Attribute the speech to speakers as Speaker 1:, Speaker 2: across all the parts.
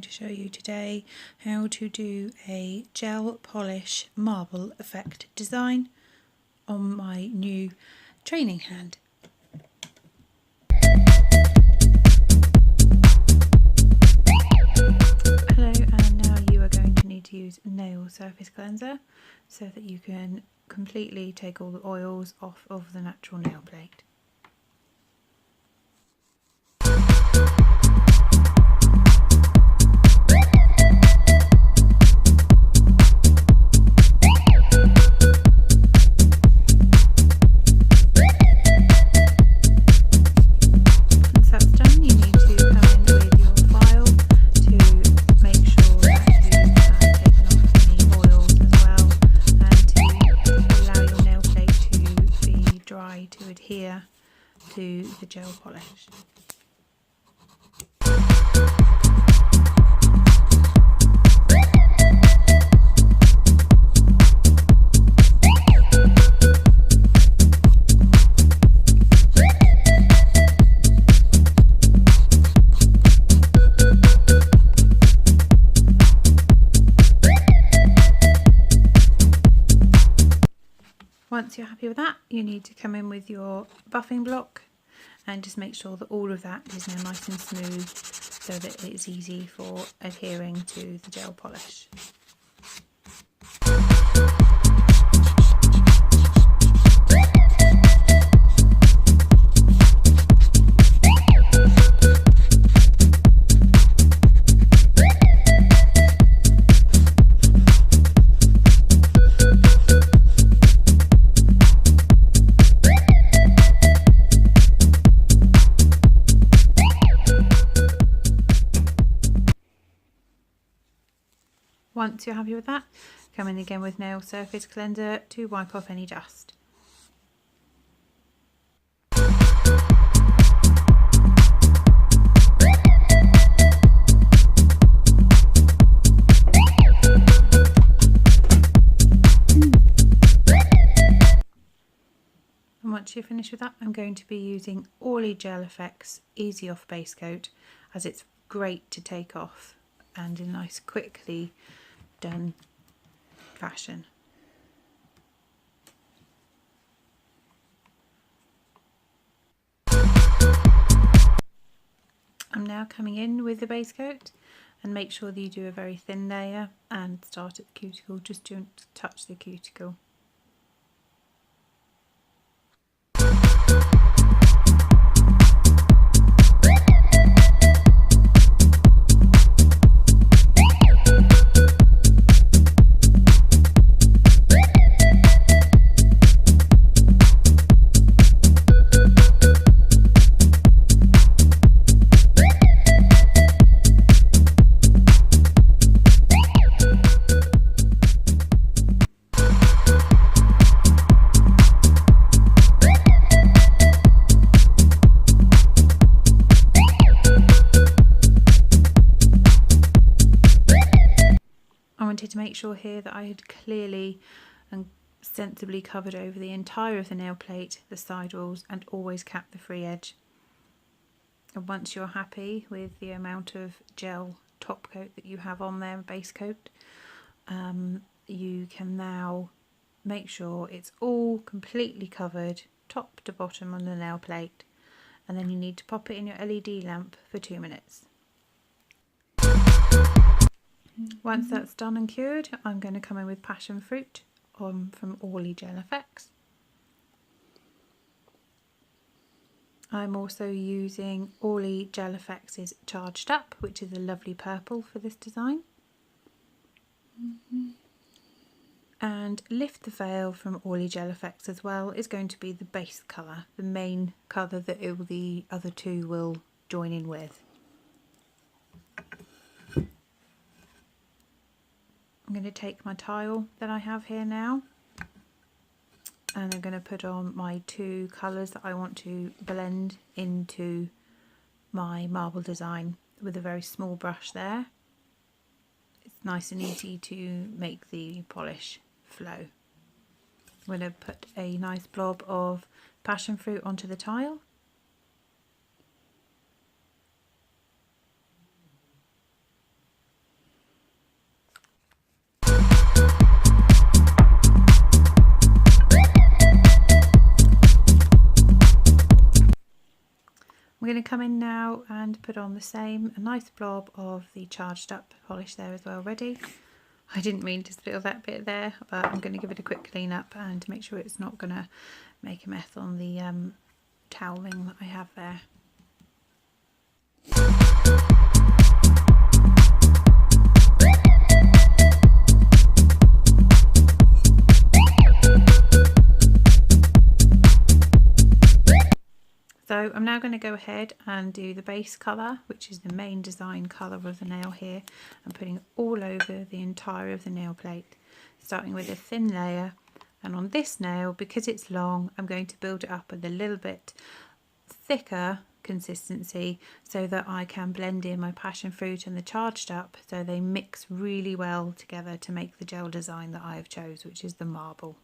Speaker 1: going to show you today how to do a gel polish marble effect design on my new training hand. Hello, and now you are going to need to use nail surface cleanser so that you can completely take all the oils off of the natural nail plate. To adhere to the gel polish. Once you're happy with that, you need to come in with your buffing block and just make sure that all of that is now nice and smooth so that it's easy for adhering to the gel polish. Once you're happy with that, come in again with nail surface cleanser to wipe off any dust. And once you're finished with that, I'm going to be using Orly Gel Effects Easy Off Base Coat, as it's great to take off and in a nice quickly done fashion. I'm now coming in with the base coat, and make sure that you do a very thin layer and start at the cuticle, just don't touch the cuticle. I wanted to make sure here that I had clearly and sensibly covered over the entire of the nail plate, the sidewalls, and always cap the free edge. And once you're happy with the amount of gel top coat that you have on there, base coat, you can now make sure it's all completely covered top to bottom on the nail plate, and then you need to pop it in your LED lamp for 2 minutes. Once that's done and cured, I'm going to come in with passion fruit from Orly Gel Effects. I'm also using Orly Gel Effects' Charged Up, which is a lovely purple for this design. And Lift the Veil from Orly Gel Effects as well is going to be the base colour, the main colour that the other two will join in with. I'm going to take my tile that I have here now, and I'm going to put on my 2 colours that I want to blend into my marble design with a very small brush there. It's nice and easy to make the polish flow. I'm going to put a nice blob of passion fruit onto the tile. come in now and put on the same, a nice blob of the charged up polish there as well ready. I didn't mean to spill that bit there, but I'm going to give it a quick clean up and make sure it's not going to make a mess on the toweling that I have there. So I'm now going to go ahead and do the base colour, which is the main design colour of the nail here. I'm putting it all over the entire of the nail plate, starting with a thin layer. And on this nail, because it's long, I'm going to build it up with a little bit thicker consistency so that I can blend in my passion fruit and the charged up so they mix really well together to make the gel design that I have chose, which is the marble.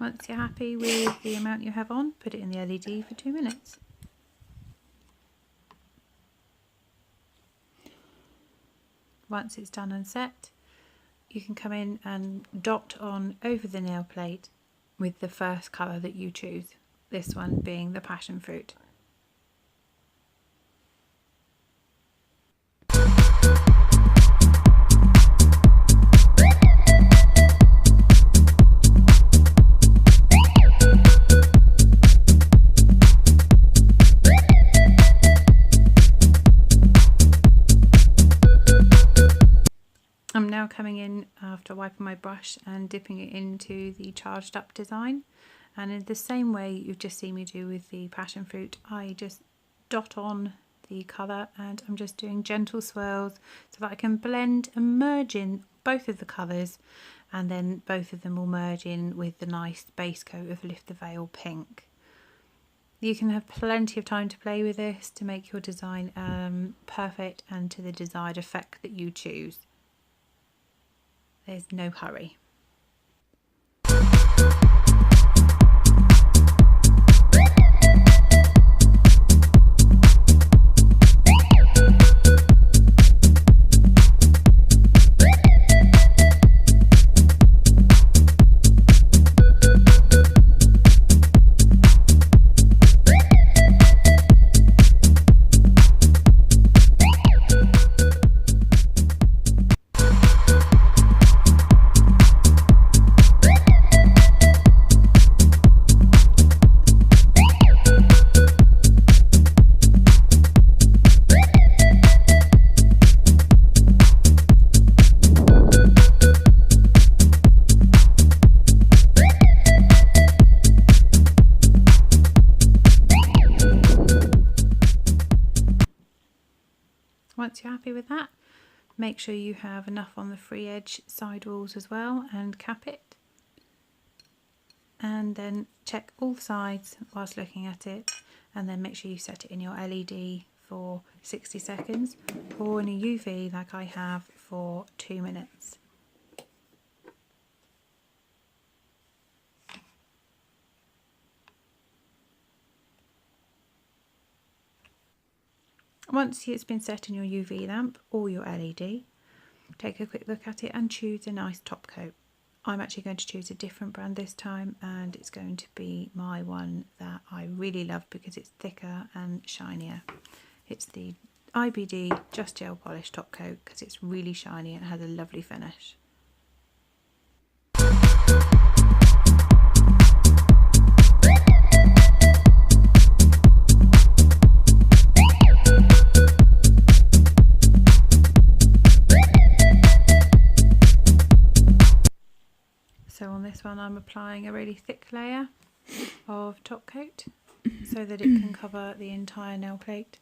Speaker 1: Once you're happy with the amount you have on, put it in the LED for 2 minutes. Once it's done and set, you can come in and dot on over the nail plate with the first colour that you choose, this one being the passion fruit. I'm now coming in after wiping my brush and dipping it into the charged up design, and in the same way you've just seen me do with the passion fruit, I just dot on the colour and I'm just doing gentle swirls so that I can blend and merge in both of the colours, and then both of them will merge in with the nice base coat of Lift the Veil pink. You can have plenty of time to play with this to make your design perfect and to the desired effect that you choose. There's no hurry. Once you're happy with that, make sure you have enough on the free edge side walls as well and cap it. And then check all sides whilst looking at it, and then make sure you set it in your LED for 60 seconds or in a UV like I have for 2 minutes. Once it's been set in your UV lamp or your LED, take a quick look at it and choose a nice top coat. I'm actually going to choose a different brand this time, and it's going to be my one that I really love because it's thicker and shinier. It's the IBD Just Gel Polish top coat because it's really shiny and has a lovely finish. applying a really thick layer of top coat so that it can cover the entire nail plate.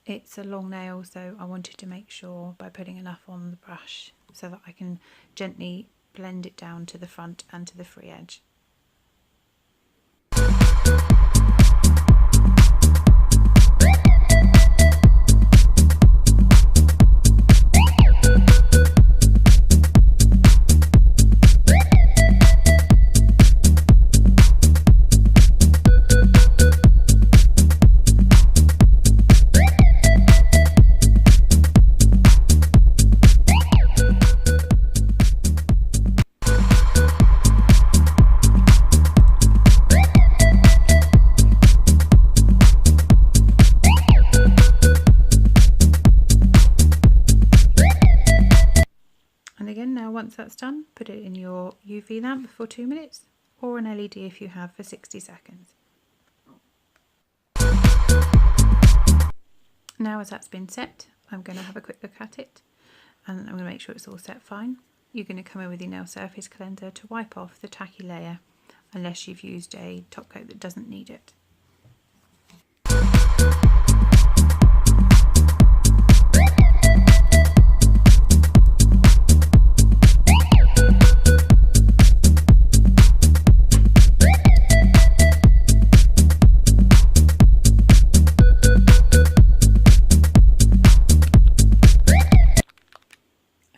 Speaker 1: It's a long nail, so I wanted to make sure by putting enough on the brush so that I can gently blend it down to the front and to the free edge. Again, now once that's done, put it in your UV lamp for 2 minutes, or an LED if you have, for 60 seconds. Now as that's been set, I'm going to have a quick look at it, and I'm going to make sure it's all set fine. You're going to come in with your nail surface cleanser to wipe off the tacky layer, unless you've used a top coat that doesn't need it.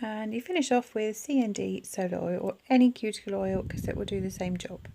Speaker 1: And you finish off with C&D solar oil or any cuticle oil because it will do the same job.